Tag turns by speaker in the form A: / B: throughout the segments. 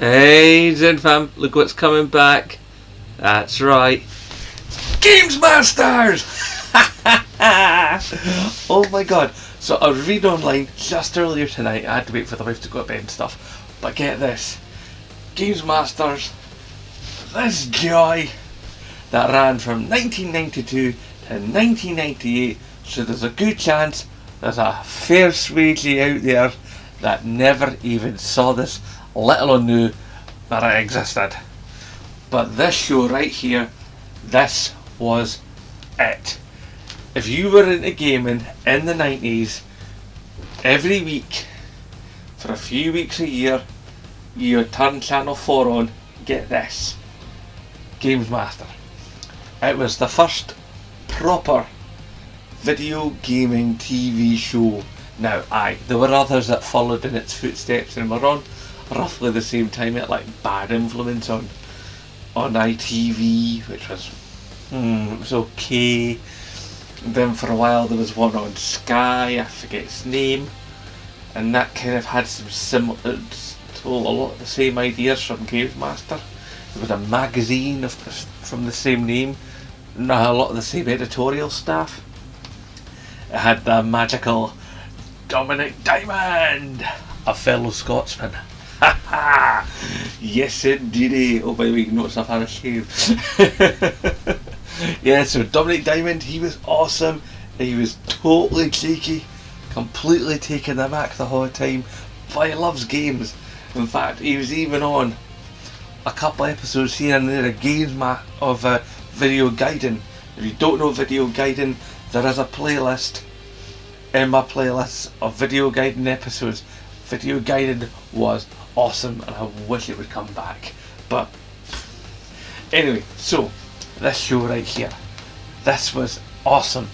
A: Hey, Zen fam, look what's coming back. That's right. Games Masters! Oh my god. So I was reading online just earlier tonight. I had to wait for the wife to go to bed and stuff. But get this. Games Masters, this joy that ran from 1992 to 1998. So there's a good chance there's a fair swagey out there that never even saw this, let alone knew that it existed. But this show right here, this was it. If you were into gaming in the 90s, every week, for a few weeks a year, you would turn Channel 4 on, get this, Games Master. It was the first proper video gaming TV show. Now, there were others that followed in its footsteps and were on roughly the same time, at like Bad Influence on ITV, which was it was okay. And then for a while there was one on Sky, I forget its name, and that kind of had some similar, stole a lot of the same ideas from Games Master. There was a magazine from the same name, and a lot of the same editorial staff. It had the magical Dominic Diamond, a fellow Scotsman. Ha ha! Yes indeedy. Oh, by the way, you notice I've had a shave. Yeah, so Dominic Diamond, he was awesome. He was totally cheeky, completely taking the mick the whole time, but he loves games. In fact, he was even on a couple episodes here and there of Video Guiding. If you don't know Video Guiding, there is a playlist in my playlist of Video Guiding episodes. Video Guiding was awesome and I wish it would come back. But anyway, so this show right here, this was awesome.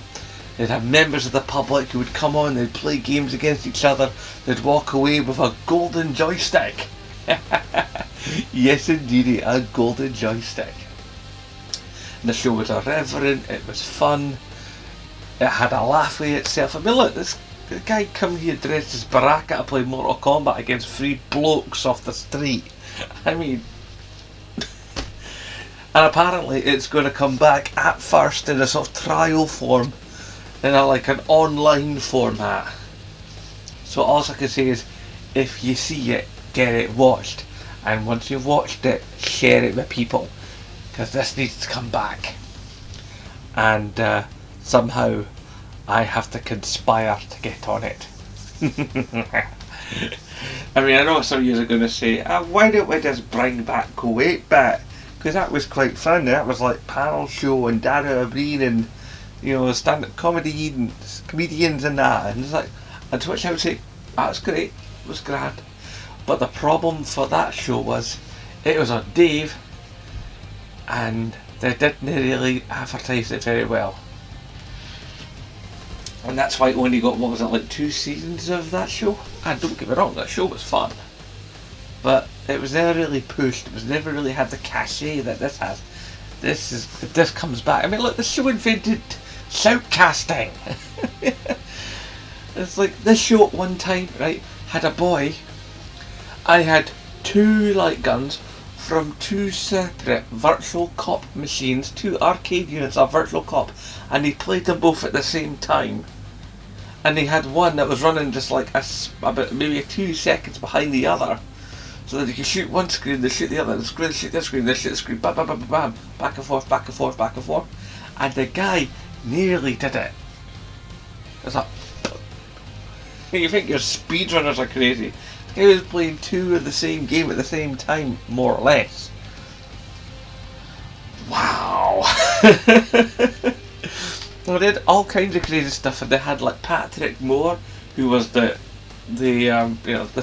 A: They'd have members of the public who would come on, they'd play games against each other, they'd walk away with a golden joystick. Yes indeed, a golden joystick. The show was irreverent, it was fun, it had a laugh with itself. I mean, look, this guy come here dressed as Baraka to play Mortal Kombat against 3 blokes off the street. I mean, and apparently it's going to come back at first in a sort of trial form, in like an online format. So all I can say is, if you see it, get it watched, and once you've watched it, share it with people, because this needs to come back. And somehow I have to conspire to get on it. I mean, I know some of you are going to say, why don't we just bring back Kuwait-Bit? Because that was quite fun. That was like panel show and Dara O'Brien and, you know, stand-up comedy and comedians and that. And it's like, and to which I would say, that's great, it was grand. But the problem for that show was, it was on Dave, and they didn't really advertise it very well. And that's why it only got, what was it, like 2 seasons of that show? And don't get me wrong, that show was fun. But it was never really pushed, it was never really had the cachet that this has. This comes back. I mean, look, the show invented shoutcasting. It's like, this show at one time, right, had a boy, I had 2 light guns from 2 separate Virtual Cop machines, 2 arcade units of Virtual Cop, and he played them both at the same time. And he had one that was running just like about maybe 2 seconds behind the other, so that you could shoot one screen, they shoot the other, the screen, shoot this screen, they shoot the screen, bam, bam, bam, bam, bam, back and forth, back and forth, back and forth. And the guy nearly did it. It's like, you think your speedrunners are crazy. The guy was playing 2 of the same game at the same time, more or less. Wow. Well, they did all kinds of crazy stuff, and they had like Patrick Moore, who was the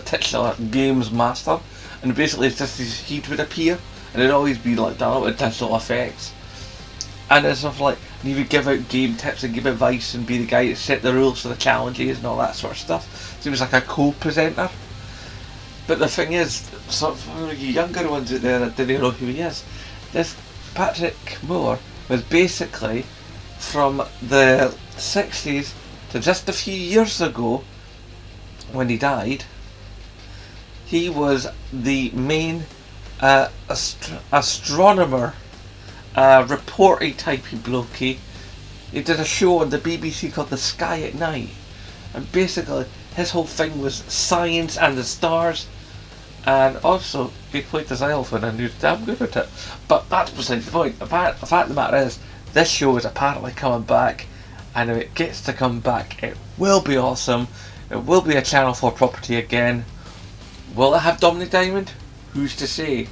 A: titular Games Master, and basically it's just he would appear, and it'd always be like done with digital effects, and it's sort of like he would give out game tips and give advice and be the guy that set the rules for the challenges and all that sort of stuff. So he was like a co-presenter. But the thing is, sort of you younger ones out there that didn't know who he is, this Patrick Moore was basically from the 60s to just a few years ago, when he died, He was the main astronomer, reporty type of blokey. He did a show on the BBC called The Sky at Night, and basically his whole thing was science and the stars, and also he played the xylophone and he was damn good at it. But that's beside the point. The fact of the matter is, this show is apparently coming back, and if it gets to come back, it will be awesome. It will be a Channel 4 property again. Will it have Dominic Diamond? Who's to say?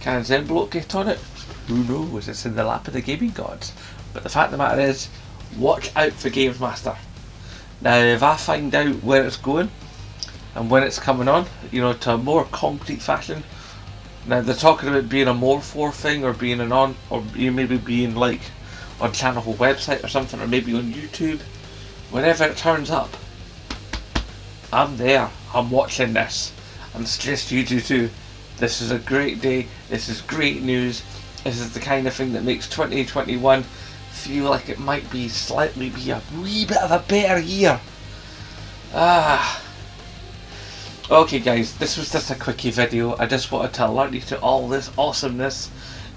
A: Can Zen Bloke get on it? Who knows? It's in the lap of the gaming gods. But the fact of the matter is, watch out for Games Master. Now, if I find out where it's going and when it's coming on, to a more concrete fashion. Now, they're talking about being a more 4 thing, or being or maybe being like on Channel 4 website or something, or maybe on YouTube. Whenever it turns up, I'm there. I'm watching this. And suggest you do too. This is a great day. This is great news. This is the kind of thing that makes 2021 feel like it might be slightly be a wee bit of a better year. Okay guys, this was just a quickie video. I just wanted to alert you to all this awesomeness.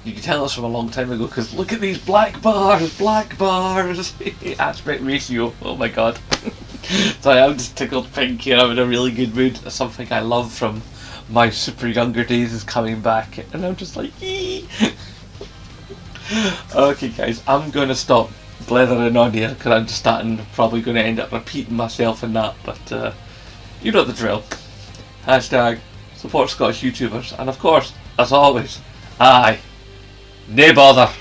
A: You can tell us from a long time ago, because look at these black bars. Aspect ratio, oh my god. Sorry, I'm just tickled pink here. I'm in a really good mood. Something I love from my super younger days is coming back, and I'm just like, eee. Okay guys, I'm going to stop blethering on here, because I'm just probably going to end up repeating myself in that, but you know the drill. Hashtag support Scottish YouTubers, and of course, as always, aye, nae bother.